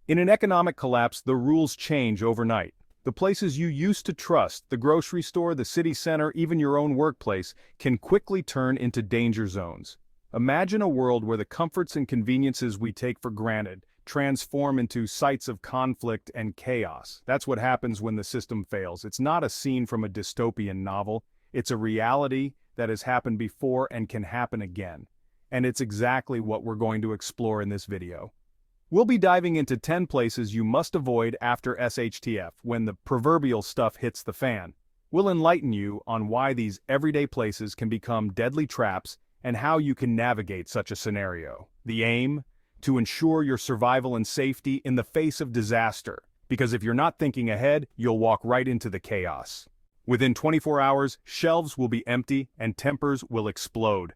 In an economic collapse, the rules change overnight. The places you used to trust, the grocery store, the city center, even your own workplace, can quickly turn into danger zones. Imagine a world where the comforts and conveniences we take for granted transform into sites of conflict and chaos. That's what happens when the system fails. It's not a scene from a dystopian novel. It's a reality that has happened before and can happen again. And it's exactly what we're going to explore in this video. We'll be diving into 10 places you must avoid after SHTF, when the proverbial stuff hits the fan. We'll enlighten you on why these everyday places can become deadly traps and how you can navigate such a scenario. The aim? To ensure your survival and safety in the face of disaster. Because if you're not thinking ahead, you'll walk right into the chaos. Within 24 hours, shelves will be empty and tempers will explode.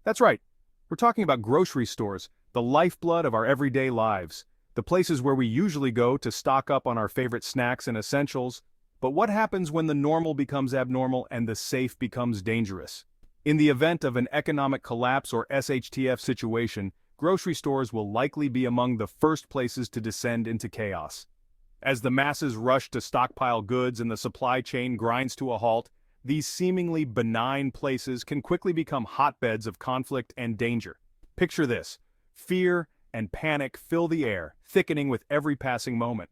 That's right. We're talking about grocery stores, the lifeblood of our everyday lives, the places where we usually go to stock up on our favorite snacks and essentials. But what happens when the normal becomes abnormal and the safe becomes dangerous? In the event of an economic collapse or SHTF situation, grocery stores will likely be among the first places to descend into chaos. As the masses rush to stockpile goods and the supply chain grinds to a halt, these seemingly benign places can quickly become hotbeds of conflict and danger. Picture this. Fear and panic fill the air, thickening with every passing moment.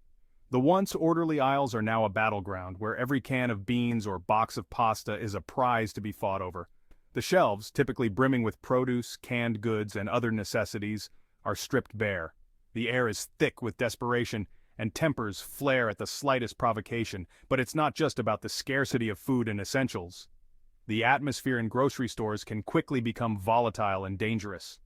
The once orderly aisles are now a battleground where every can of beans or box of pasta is a prize to be fought over. The shelves, typically brimming with produce, canned goods, and other necessities, are stripped bare. The air is thick with desperation, and tempers flare at the slightest provocation. But it's not just about the scarcity of food and essentials. The atmosphere in grocery stores can quickly become volatile and dangerous.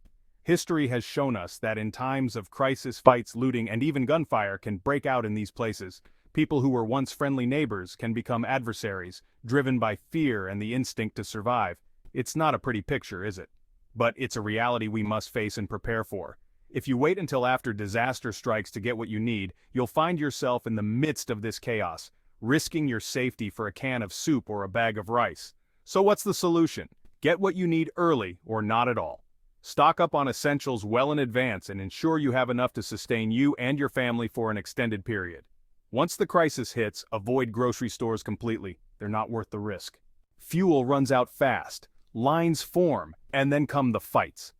History has shown us that in times of crisis, fights, looting, and even gunfire can break out in these places. People who were once friendly neighbors can become adversaries, driven by fear and the instinct to survive. It's not a pretty picture, is it? But it's a reality we must face and prepare for. If you wait until after disaster strikes to get what you need, you'll find yourself in the midst of this chaos, risking your safety for a can of soup or a bag of rice. So what's the solution? Get what you need early or not at all. Stock up on essentials well in advance and ensure you have enough to sustain you and your family for an extended period. Once the crisis hits, avoid grocery stores completely. They're not worth the risk. Fuel runs out fast. Lines form, and then come the fights.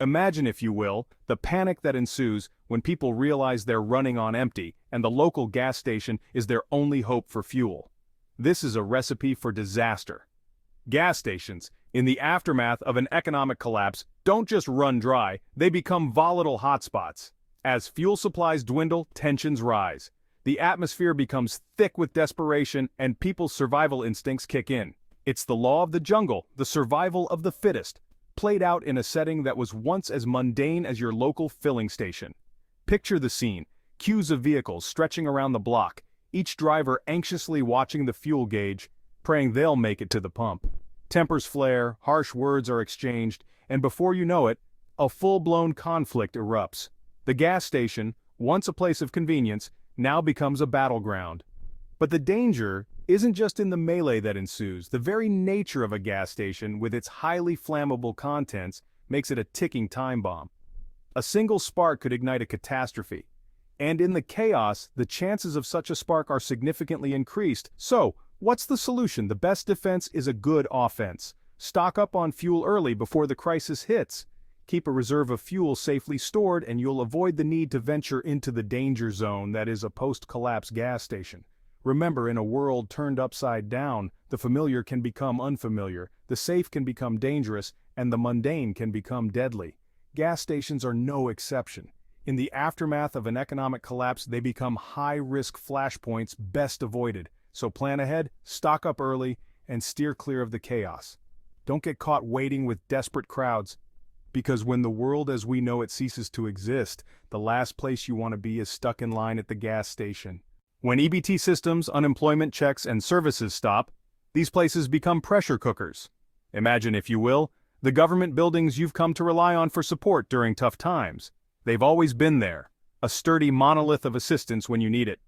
Imagine, if you will, the panic that ensues when people realize they're running on empty and the local gas station is their only hope for fuel. This is a recipe for disaster. Gas stations, in the aftermath of an economic collapse, don't just run dry, they become volatile hotspots. As fuel supplies dwindle, tensions rise. The atmosphere becomes thick with desperation and people's survival instincts kick in. It's the law of the jungle, the survival of the fittest, played out in a setting that was once as mundane as your local filling station. Picture the scene, queues of vehicles stretching around the block, each driver anxiously watching the fuel gauge, praying they'll make it to the pump. Tempers flare, harsh words are exchanged, and before you know it, a full-blown conflict erupts. The gas station, once a place of convenience, now becomes a battleground. But the danger isn't just in the melee that ensues. The very nature of a gas station, with its highly flammable contents, makes it a ticking time bomb. A single spark could ignite a catastrophe. And in the chaos, the chances of such a spark are significantly increased. So, what's the solution? The best defense is a good offense. Stock up on fuel early before the crisis hits. Keep a reserve of fuel safely stored and you'll avoid the need to venture into the danger zone that is a post-collapse gas station. Remember, in a world turned upside down, the familiar can become unfamiliar, the safe can become dangerous, and the mundane can become deadly. Gas stations are no exception. In the aftermath of an economic collapse, they become high-risk flashpoints best avoided. So plan ahead, stock up early, and steer clear of the chaos. Don't get caught waiting with desperate crowds, because when the world as we know it ceases to exist, the last place you want to be is stuck in line at the gas station. When EBT systems, unemployment checks, and services stop, these places become pressure cookers. Imagine, if you will, the government buildings you've come to rely on for support during tough times. They've always been there, a sturdy monolith of assistance when you need it.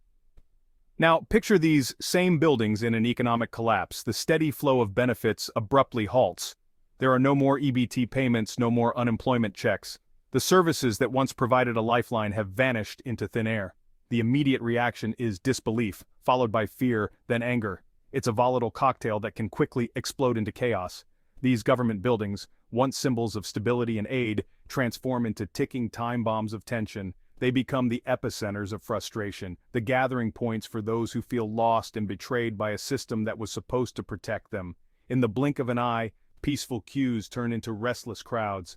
Now, picture these same buildings in an economic collapse. The steady flow of benefits abruptly halts. There are no more EBT payments, no more unemployment checks. The services that once provided a lifeline have vanished into thin air. The immediate reaction is disbelief, followed by fear, then anger. It's a volatile cocktail that can quickly explode into chaos. These government buildings, once symbols of stability and aid, transform into ticking time bombs of tension. They become the epicenters of frustration, the gathering points for those who feel lost and betrayed by a system that was supposed to protect them. In the blink of an eye, peaceful queues turn into restless crowds.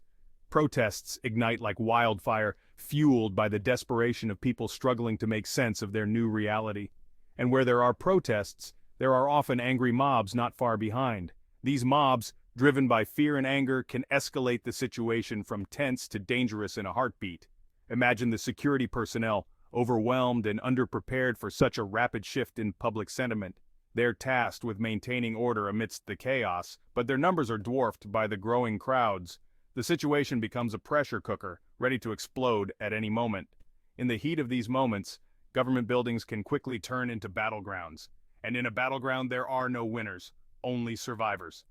Protests ignite like wildfire, fueled by the desperation of people struggling to make sense of their new reality. And where there are protests, there are often angry mobs not far behind. These mobs, driven by fear and anger, can escalate the situation from tense to dangerous in a heartbeat. Imagine the security personnel, overwhelmed and underprepared for such a rapid shift in public sentiment. They're tasked with maintaining order amidst the chaos, but their numbers are dwarfed by the growing crowds. The situation becomes a pressure cooker, ready to explode at any moment. In the heat of these moments, government buildings can quickly turn into battlegrounds. And in a battleground, there are no winners, only survivors.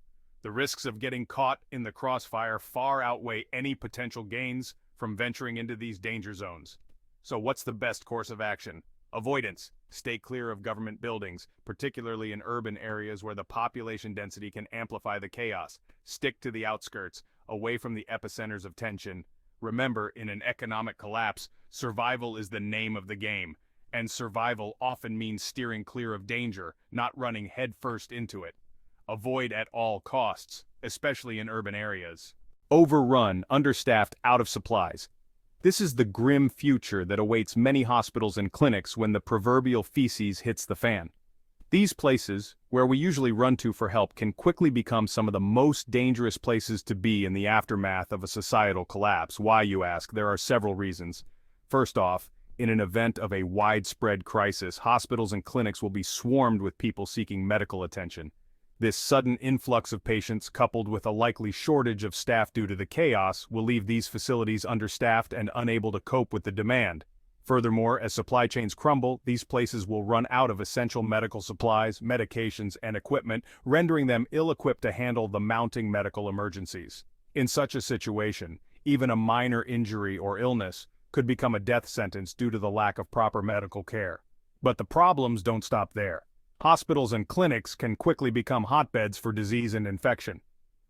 The risks of getting caught in the crossfire far outweigh any potential gains from venturing into these danger zones. So what's the best course of action? Avoidance. Stay clear of government buildings, particularly in urban areas where the population density can amplify the chaos. Stick to the outskirts, away from the epicenters of tension. Remember, in an economic collapse, survival is the name of the game. And survival often means steering clear of danger, not running headfirst into it. Avoid at all costs, especially in urban areas. Overrun, understaffed, out of supplies. This is the grim future that awaits many hospitals and clinics when the proverbial feces hits the fan. These places, where we usually run to for help, can quickly become some of the most dangerous places to be in the aftermath of a societal collapse. Why, you ask? There are several reasons. First off, in an event of a widespread crisis, hospitals and clinics will be swarmed with people seeking medical attention. This sudden influx of patients, coupled with a likely shortage of staff due to the chaos, will leave these facilities understaffed and unable to cope with the demand. Furthermore, as supply chains crumble, these places will run out of essential medical supplies, medications, and equipment, rendering them ill-equipped to handle the mounting medical emergencies. In such a situation, even a minor injury or illness could become a death sentence due to the lack of proper medical care. But the problems don't stop there. Hospitals and clinics can quickly become hotbeds for disease and infection.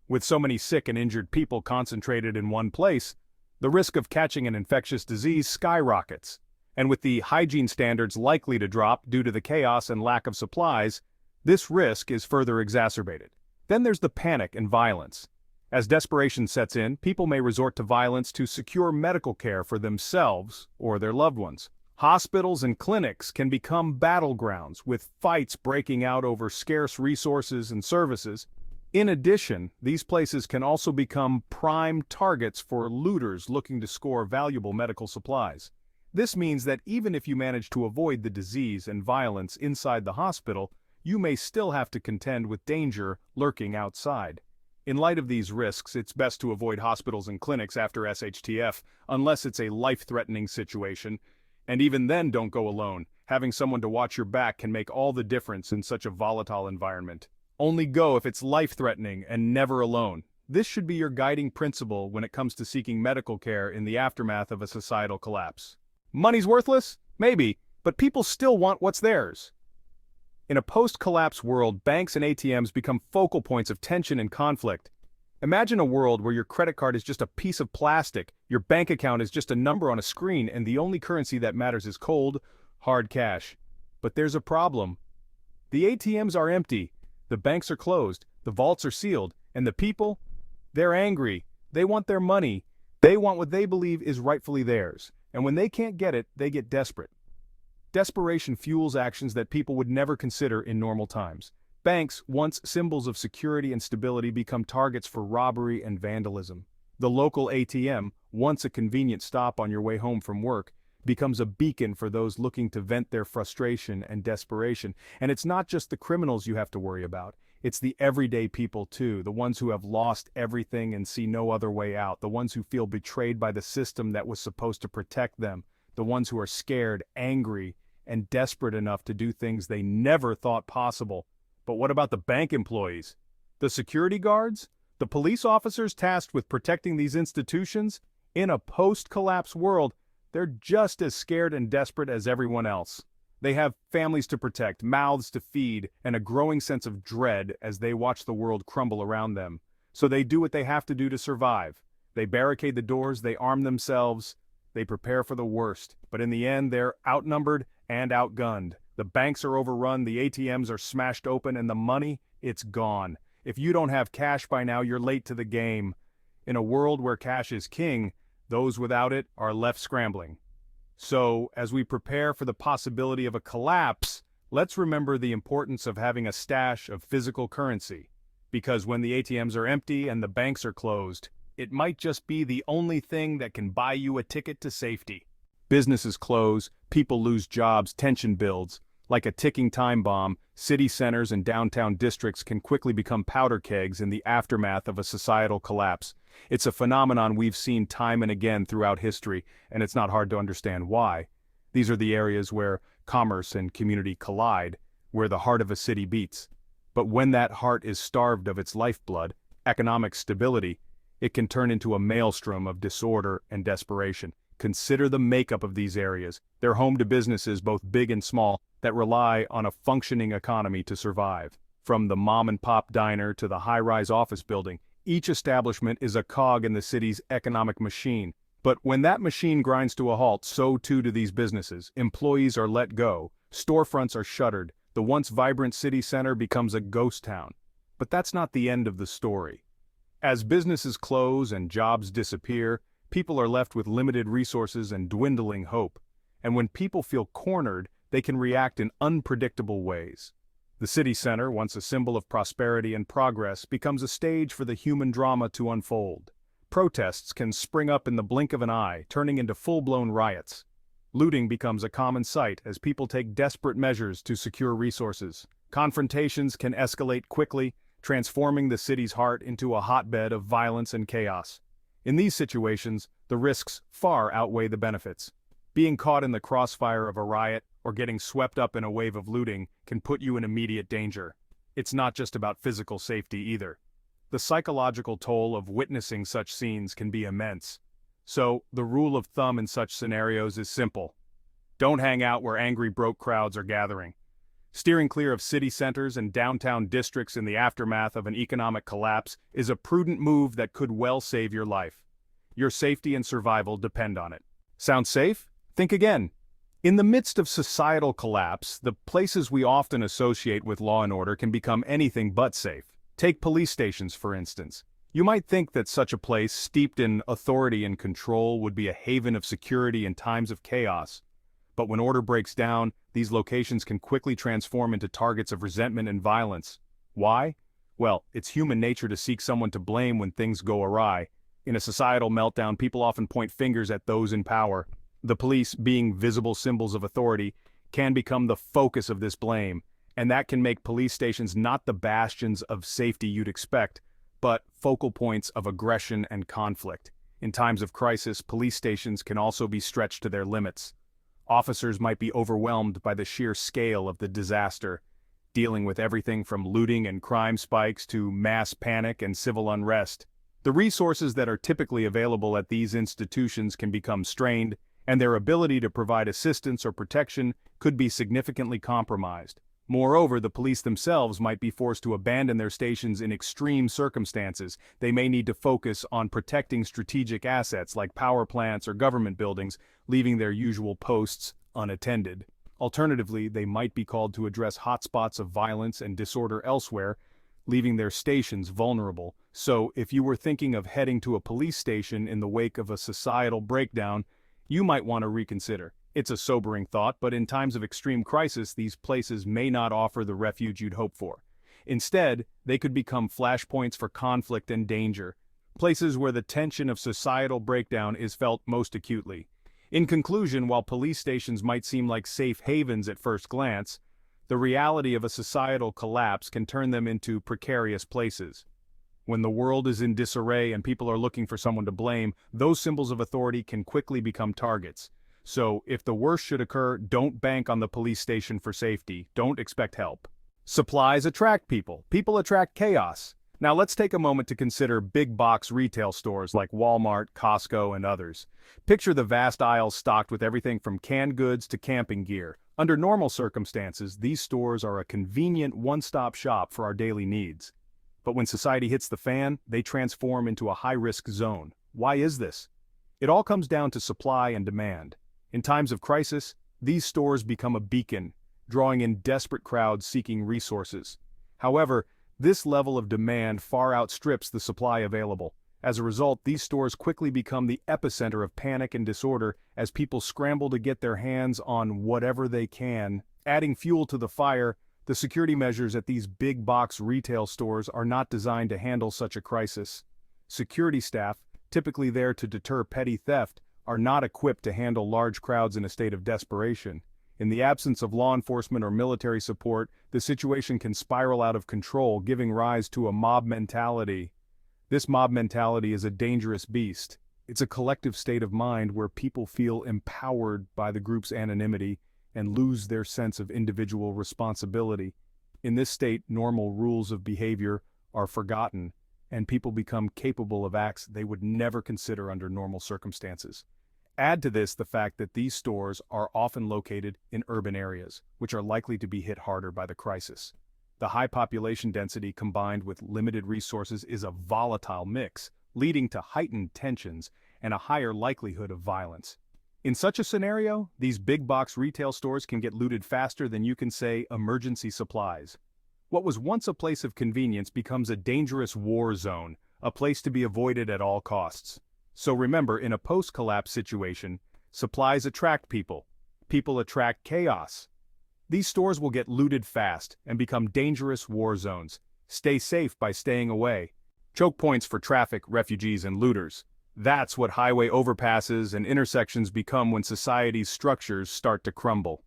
With so many sick and injured people concentrated in one place, the risk of catching an infectious disease skyrockets. And with the hygiene standards likely to drop due to the chaos and lack of supplies, this risk is further exacerbated. Then there's the panic and violence. As desperation sets in, people may resort to violence to secure medical care for themselves or their loved ones. Hospitals and clinics can become battlegrounds, with fights breaking out over scarce resources and services. In addition, these places can also become prime targets for looters looking to score valuable medical supplies. This means that even if you manage to avoid the disease and violence inside the hospital, you may still have to contend with danger lurking outside. In light of these risks, it's best to avoid hospitals and clinics after SHTF, unless it's a life-threatening situation. And even then, don't go alone. Having someone to watch your back can make all the difference in such a volatile environment. Only go if it's life-threatening and never alone. This should be your guiding principle when it comes to seeking medical care in the aftermath of a societal collapse. Money's worthless? Maybe, but people still want what's theirs. In a post-collapse world, banks and ATMs become focal points of tension and conflict. Imagine a world where your credit card is just a piece of plastic, your bank account is just a number on a screen, and the only currency that matters is cold, hard cash. But there's a problem. The ATMs are empty, the banks are closed, the vaults are sealed, and the people? They're angry. They want their money. They want what they believe is rightfully theirs. And when they can't get it, they get desperate. Desperation fuels actions that people would never consider in normal times. Banks, once symbols of security and stability, become targets for robbery and vandalism. The local ATM, once a convenient stop on your way home from work, becomes a beacon for those looking to vent their frustration and desperation. And it's not just the criminals you have to worry about. It's the everyday people too, the ones who have lost everything and see no other way out, the ones who feel betrayed by the system that was supposed to protect them, the ones who are scared, angry, and desperate enough to do things they never thought possible. But what about the bank employees? The security guards? The police officers tasked with protecting these institutions? In a post-collapse world, they're just as scared and desperate as everyone else. They have families to protect, mouths to feed, and a growing sense of dread as they watch the world crumble around them. So they do what they have to do to survive. They barricade the doors, they arm themselves, they prepare for the worst. But in the end, they're outnumbered and outgunned. The banks are overrun, the ATMs are smashed open, and the money, it's gone. If you don't have cash by now, you're late to the game. In a world where cash is king, those without it are left scrambling. So, as we prepare for the possibility of a collapse, let's remember the importance of having a stash of physical currency. Because when the ATMs are empty and the banks are closed, it might just be the only thing that can buy you a ticket to safety. Businesses close, people lose jobs, tension builds. Like a ticking time bomb, city centers and downtown districts can quickly become powder kegs in the aftermath of a societal collapse. It's a phenomenon we've seen time and again throughout history, and it's not hard to understand why. These are the areas where commerce and community collide, where the heart of a city beats. But when that heart is starved of its lifeblood, economic stability, it can turn into a maelstrom of disorder and desperation. Consider the makeup of these areas. They're home to businesses, both big and small, that rely on a functioning economy to survive. From the mom-and-pop diner to the high-rise office building, each establishment is a cog in the city's economic machine. But when that machine grinds to a halt, so too do these businesses. Employees are let go, storefronts are shuttered, the once vibrant city center becomes a ghost town. But that's not the end of the story. As businesses close and jobs disappear, people are left with limited resources and dwindling hope. And when people feel cornered, they can react in unpredictable ways. The city center, once a symbol of prosperity and progress, becomes a stage for the human drama to unfold. Protests can spring up in the blink of an eye, turning into full-blown riots. Looting becomes a common sight as people take desperate measures to secure resources. Confrontations can escalate quickly, transforming the city's heart into a hotbed of violence and chaos. In these situations, the risks far outweigh the benefits. Being caught in the crossfire of a riot or getting swept up in a wave of looting can put you in immediate danger. It's not just about physical safety either. The psychological toll of witnessing such scenes can be immense. So, the rule of thumb in such scenarios is simple. Don't hang out where angry broke crowds are gathering. Steering clear of city centers and downtown districts in the aftermath of an economic collapse is a prudent move that could well save your life. Your safety and survival depend on it. Sound safe? Think again. In the midst of societal collapse, the places we often associate with law and order can become anything but safe. Take police stations, for instance. You might think that such a place, steeped in authority and control, would be a haven of security in times of chaos. But when order breaks down, these locations can quickly transform into targets of resentment and violence. Why? Well, it's human nature to seek someone to blame when things go awry. In a societal meltdown, people often point fingers at those in power. The police, being visible symbols of authority, can become the focus of this blame, and that can make police stations not the bastions of safety you'd expect, but focal points of aggression and conflict. In times of crisis, police stations can also be stretched to their limits. Officers might be overwhelmed by the sheer scale of the disaster, dealing with everything from looting and crime spikes to mass panic and civil unrest. The resources that are typically available at these institutions can become strained, and their ability to provide assistance or protection could be significantly compromised. Moreover, the police themselves might be forced to abandon their stations in extreme circumstances. They may need to focus on protecting strategic assets like power plants or government buildings, leaving their usual posts unattended. Alternatively, they might be called to address hotspots of violence and disorder elsewhere, leaving their stations vulnerable. So, if you were thinking of heading to a police station in the wake of a societal breakdown, you might want to reconsider. It's a sobering thought, but in times of extreme crisis, these places may not offer the refuge you'd hope for. Instead, they could become flashpoints for conflict and danger, places where the tension of societal breakdown is felt most acutely. In conclusion, while police stations might seem like safe havens at first glance, the reality of a societal collapse can turn them into precarious places. When the world is in disarray and people are looking for someone to blame, those symbols of authority can quickly become targets. So, if the worst should occur, don't bank on the police station for safety. Don't expect help. Supplies attract people. People attract chaos. Now let's take a moment to consider big box retail stores like Walmart, Costco, and others. Picture the vast aisles stocked with everything from canned goods to camping gear. Under normal circumstances, these stores are a convenient one-stop shop for our daily needs. But when society hits the fan, they transform into a high-risk zone. Why is this? It all comes down to supply and demand. In times of crisis, these stores become a beacon, drawing in desperate crowds seeking resources. However, this level of demand far outstrips the supply available. As a result, these stores quickly become the epicenter of panic and disorder as people scramble to get their hands on whatever they can. Adding fuel to the fire, the security measures at these big box retail stores are not designed to handle such a crisis. Security staff, typically there to deter petty theft, are not equipped to handle large crowds in a state of desperation. In the absence of law enforcement or military support, the situation can spiral out of control, giving rise to a mob mentality. This mob mentality is a dangerous beast. It's a collective state of mind where people feel empowered by the group's anonymity and lose their sense of individual responsibility. In this state, normal rules of behavior are forgotten, and people become capable of acts they would never consider under normal circumstances. Add to this the fact that these stores are often located in urban areas, which are likely to be hit harder by the crisis. The high population density combined with limited resources is a volatile mix, leading to heightened tensions and a higher likelihood of violence. In such a scenario, these big box retail stores can get looted faster than you can say emergency supplies. What was once a place of convenience becomes a dangerous war zone, a place to be avoided at all costs. So remember, in a post-collapse situation, supplies attract people. People attract chaos. These stores will get looted fast and become dangerous war zones. Stay safe by staying away. Choke points for traffic, refugees, and looters. That's what highway overpasses and intersections become when society's structures start to crumble.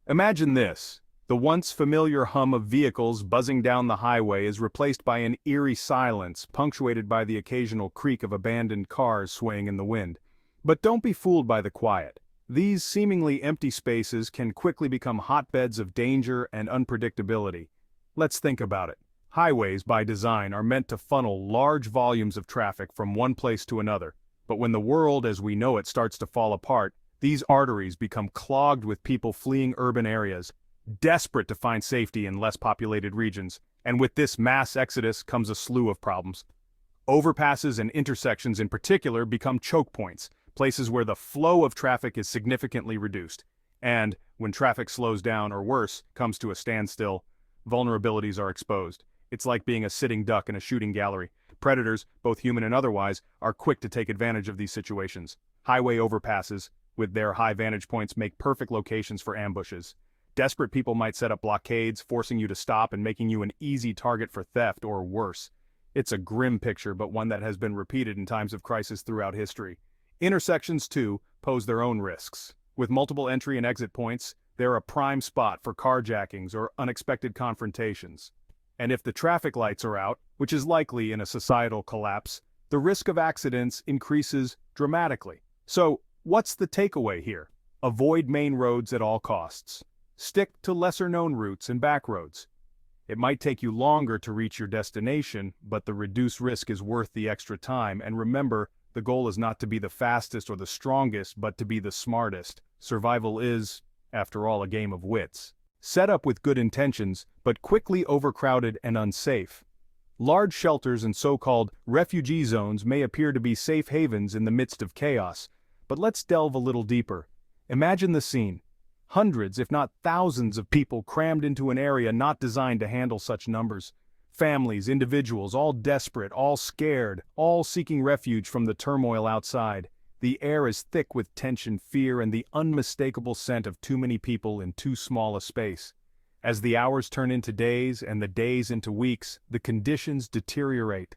Imagine this. The once familiar hum of vehicles buzzing down the highway is replaced by an eerie silence, punctuated by the occasional creak of abandoned cars swaying in the wind. But don't be fooled by the quiet. These seemingly empty spaces can quickly become hotbeds of danger and unpredictability. Let's think about it. Highways, by design, are meant to funnel large volumes of traffic from one place to another. But when the world as we know it starts to fall apart, these arteries become clogged with people fleeing urban areas, desperate to find safety in less populated regions, and with this mass exodus comes a slew of problems. Overpasses and intersections in particular become choke points, places where the flow of traffic is significantly reduced. And, when traffic slows down or worse, comes to a standstill, vulnerabilities are exposed. It's like being a sitting duck in a shooting gallery. Predators, both human and otherwise, are quick to take advantage of these situations. Highway overpasses, with their high vantage points, make perfect locations for ambushes. Desperate people might set up blockades, forcing you to stop and making you an easy target for theft or worse. It's a grim picture, but one that has been repeated in times of crisis throughout history. Intersections, too, pose their own risks. With multiple entry and exit points, they're a prime spot for carjackings or unexpected confrontations. And if the traffic lights are out, which is likely in a societal collapse, the risk of accidents increases dramatically. So, what's the takeaway here? Avoid main roads at all costs. Stick to lesser-known routes and back roads. It might take you longer to reach your destination, but the reduced risk is worth the extra time, and remember, the goal is not to be the fastest or the strongest, but to be the smartest. Survival is, after all, a game of wits. Set up with good intentions, but quickly overcrowded and unsafe. Large shelters and so-called refugee zones may appear to be safe havens in the midst of chaos, but let's delve a little deeper. Imagine the scene. Hundreds, if not thousands of people crammed into an area not designed to handle such numbers. Families, individuals, all desperate, all scared, all seeking refuge from the turmoil outside. The air is thick with tension, fear, and the unmistakable scent of too many people in too small a space. As the hours turn into days and the days into weeks, the conditions deteriorate.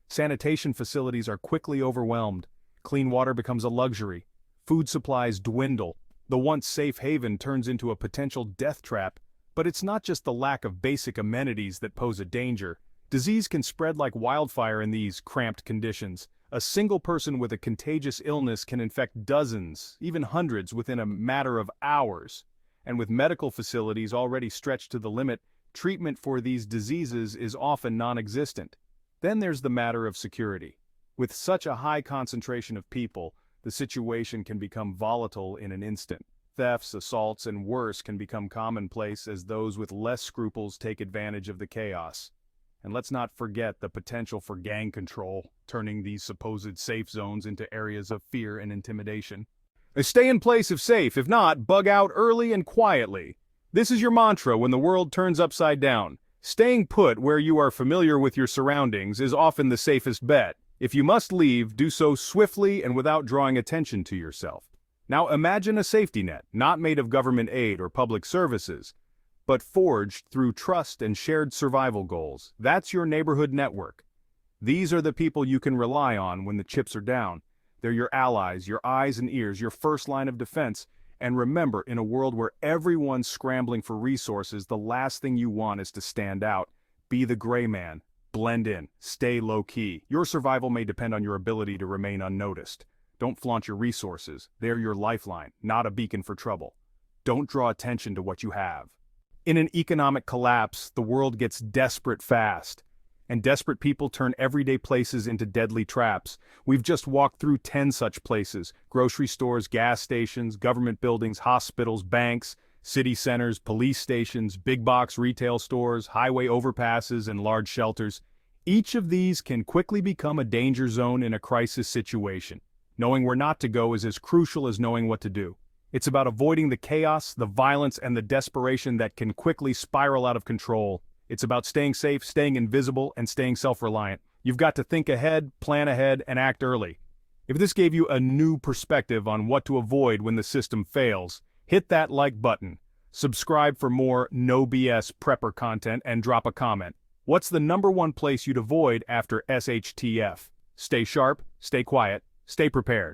Sanitation facilities are quickly overwhelmed. Clean water becomes a luxury. Food supplies dwindle. The once safe haven turns into a potential death trap. But it's not just the lack of basic amenities that pose a danger. Disease can spread like wildfire in these cramped conditions. A single person with a contagious illness can infect dozens, even hundreds, within a matter of hours. And with medical facilities already stretched to the limit, treatment for these diseases is often non-existent. Then there's the matter of security. With such a high concentration of people, the situation can become volatile in an instant. Thefts, assaults, and worse can become commonplace as those with less scruples take advantage of the chaos. And let's not forget the potential for gang control, turning these supposed safe zones into areas of fear and intimidation. Stay in place if safe, if not, bug out early and quietly. This is your mantra when the world turns upside down. Staying put where you are familiar with your surroundings is often the safest bet. If you must leave, do so swiftly and without drawing attention to yourself. Now imagine a safety net, not made of government aid or public services, but forged through trust and shared survival goals. That's your neighborhood network. These are the people you can rely on when the chips are down. They're your allies, your eyes and ears, your first line of defense. And remember, in a world where everyone's scrambling for resources, the last thing you want is to stand out. Be the gray man. Blend in. Stay low-key. Your survival may depend on your ability to remain unnoticed. Don't flaunt your resources. They're your lifeline, not a beacon for trouble. Don't draw attention to what you have. In an economic collapse, the world gets desperate fast. And desperate people turn everyday places into deadly traps. We've just walked through 10 such places: grocery stores, gas stations, government buildings, hospitals, banks, city centers, police stations, big box retail stores, highway overpasses, and large shelters. Each of these can quickly become a danger zone in a crisis situation. Knowing where not to go is as crucial as knowing what to do. It's about avoiding the chaos, the violence, and the desperation that can quickly spiral out of control. It's about staying safe, staying invisible, and staying self-reliant. You've got to think ahead, plan ahead, and act early. If this gave you a new perspective on what to avoid when the system fails, hit that like button, subscribe for more no BS prepper content, and drop a comment. What's the #1 place you'd avoid after SHTF? Stay sharp, stay quiet, stay prepared.